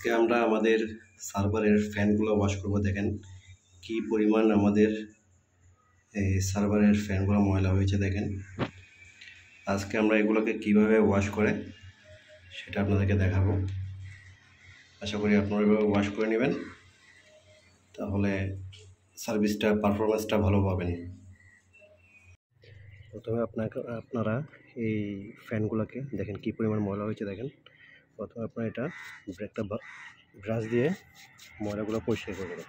আজকে আমরা আমাদের সার্ভারের ফ্যানগুলো ওয়াশ করব। দেখেন কি পরিমাণ আমাদের সার্ভারের ফ্যানগুলো ময়লা হয়েছে। দেখেন আজকে আমরা এগুলোকে কিভাবে ওয়াশ করে সেটা আপনাদেরকে দেখাবো। আশা করি আপনারা এভাবে ওয়াশ করে নেবেন, তাহলে সার্ভিসটা পারফরমেন্সটা ভালো পাবেন। প্রথমে আপনারা এই ফ্যানগুলোকে দেখেন কি পরিমাণ ময়লা হয়েছে। দেখেন প্রথমে আপনারা এটা একটা ব্রাশ দিয়ে ময়লাগুলো পরিষ্কার করে দেবেন।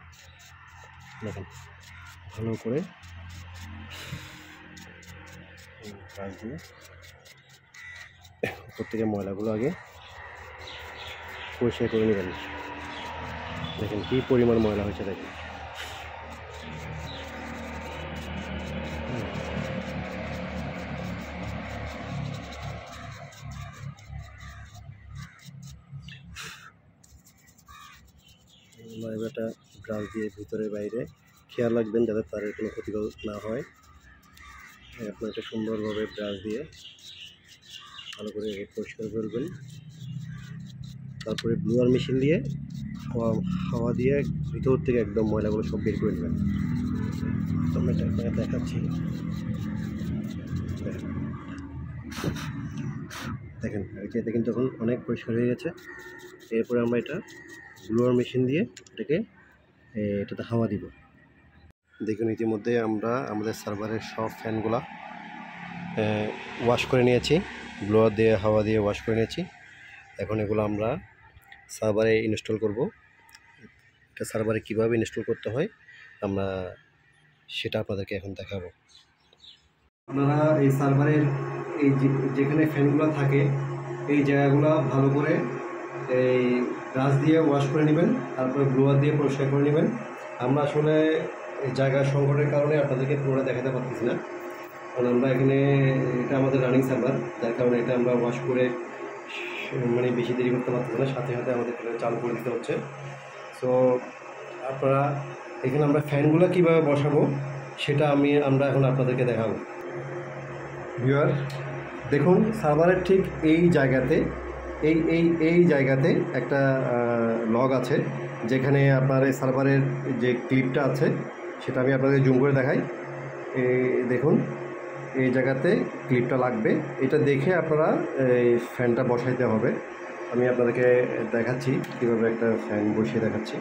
দেখেন ভালো করে ব্রাশ দিয়ে উপর থেকে ময়লাগুলো আগে পরিষ্কার করে নেবেন। দেখেন কি পরিমাণ ময়লা হয়েছে। দেখেন এটা ব্রাশ দিয়ে ভিতরে বাইরে খেয়াল রাখবেন যাতে তারের কোনো ক্ষতি না হয়। আপনার এটা সুন্দরভাবে ব্রাশ দিয়ে ভালো করে পরিষ্কার করবেন। তারপরে ব্লোয়ার মেশিন দিয়ে হাওয়া দিয়ে ভিতর থেকে একদম ময়লাগুলো সব বের করে নেবেন। আমি এটা আপনাকে দেখাচ্ছি। দেখেন এতে কিন্তু এখন অনেক পরিষ্কার হয়ে গেছে। এরপরে আমরা এটা ব্লোয়ার মেশিন দিয়ে এটাতে হাওয়া দিব। দেখুন ইতিমধ্যে আমরা আমাদের সার্ভারের সব ফ্যানগুলা ওয়াশ করে নিয়েছি, ব্লোয়ার দিয়ে হাওয়া দিয়ে ওয়াশ করে নিয়েছি। এখন এগুলো আমরা সার্ভারে ইনস্টল করব। এটা সার্ভারে কীভাবে ইনস্টল করতে হয় আমরা সেটা আপনাদেরকে এখন দেখাবো। আপনারা এই সার্ভারের এই যেখানে ফ্যানগুলো থাকে এই জায়গাগুলো ভালো করে এই ব্রাশ দিয়ে ওয়াশ করে নেবেন, তারপরে ব্লোয়ার দিয়ে পরিষ্কার করে নেবেন। আমরা আসলে জায়গার সংকটের কারণে আপনাদেরকে পুরোটা দেখাতে পারতেছি না, কারণ আমরা এখানে এটা আমাদের রানিং সার্ভার, যার কারণে এটা আমরা ওয়াশ করে মানে বেশি দেরি করতে পারতেছি না, সাথে সাথে আমাদের চালু করে দিতে হচ্ছে। সো আপনারা এখানে আমরা ফ্যানগুলো কীভাবে বসাবো সেটা আমরা এখন আপনাদেরকে দেখাবো। ভিউয়ার দেখুন সার্ভারের ঠিক এই জায়গাতে এই জায়গাতে একটা লগ আছে, যেখানে আপনার এই সার্ভারের যে ক্লিপটা আছে সেটা আমি আপনাদের জুম করে দেখাই। দেখুন এই জায়গাতে ক্লিপটা লাগবে, এটা দেখে আপনারা এই ফ্যানটা বসাইতে হবে। আমি আপনাদেরকে দেখাচ্ছি কীভাবে একটা ফ্যান বসিয়ে দেখাচ্ছি।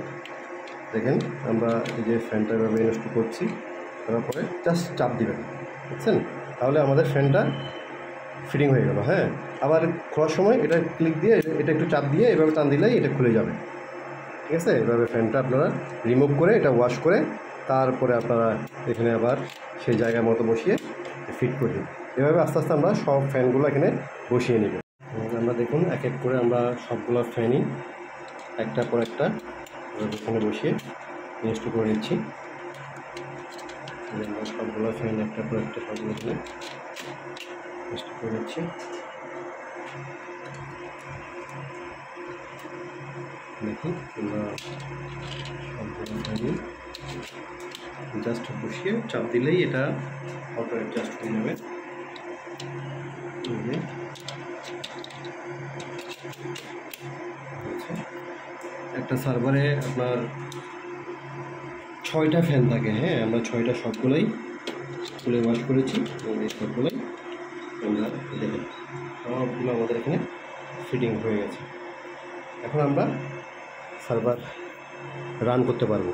দেখেন আমরা এই যে ফ্যানটা এভাবে ইনস্টল করছি, তারপরে জাস্ট চাপ দিবেন, বুঝছেন? তাহলে আমাদের ফ্যানটা ফিটিং হয়ে গেল। হ্যাঁ, আবার খোলার সময় এটা ক্লিক দিয়ে এটা একটু চাপ দিয়ে এভাবে টান দিলেই এটা খুলে যাবে। ঠিক আছে, এভাবে ফ্যানটা আপনারা রিমুভ করে এটা ওয়াশ করে তারপরে আপনারা এখানে আবার সেই জায়গা মতো বসিয়ে ফিট করে দিন। এভাবে আস্তে আস্তে আমরা সব ফ্যানগুলো এখানে বসিয়ে নেব। আমরা দেখুন এক এক করে আমরা সবগুলো ফ্যানই একটা পর একটা এখানে বসিয়ে ইনস্টল করে নিচ্ছি। আমরা সবগুলো ফ্যান একটা পর একটা সবগুলো এখানে ইনস্টল করে নিচ্ছি। দেখুন আমরা সবগুলো ফ্যানই জাস্ট বসিয়ে চাপ দিলেই এটা অটো অ্যাডজাস্ট হয়ে যাবে। একটা সার্ভারে আপনার 6টা ফ্যান থাকে। হ্যাঁ, আমরা 6টা সবগুলোই খুলে ওয়াশ করেছি এবং এই সবগুলোই আমরা দেখেন সবগুলো আমাদের এখানে ফিটিং হয়ে গেছে। এখন আমরা সার্ভার রান করতে পারবো।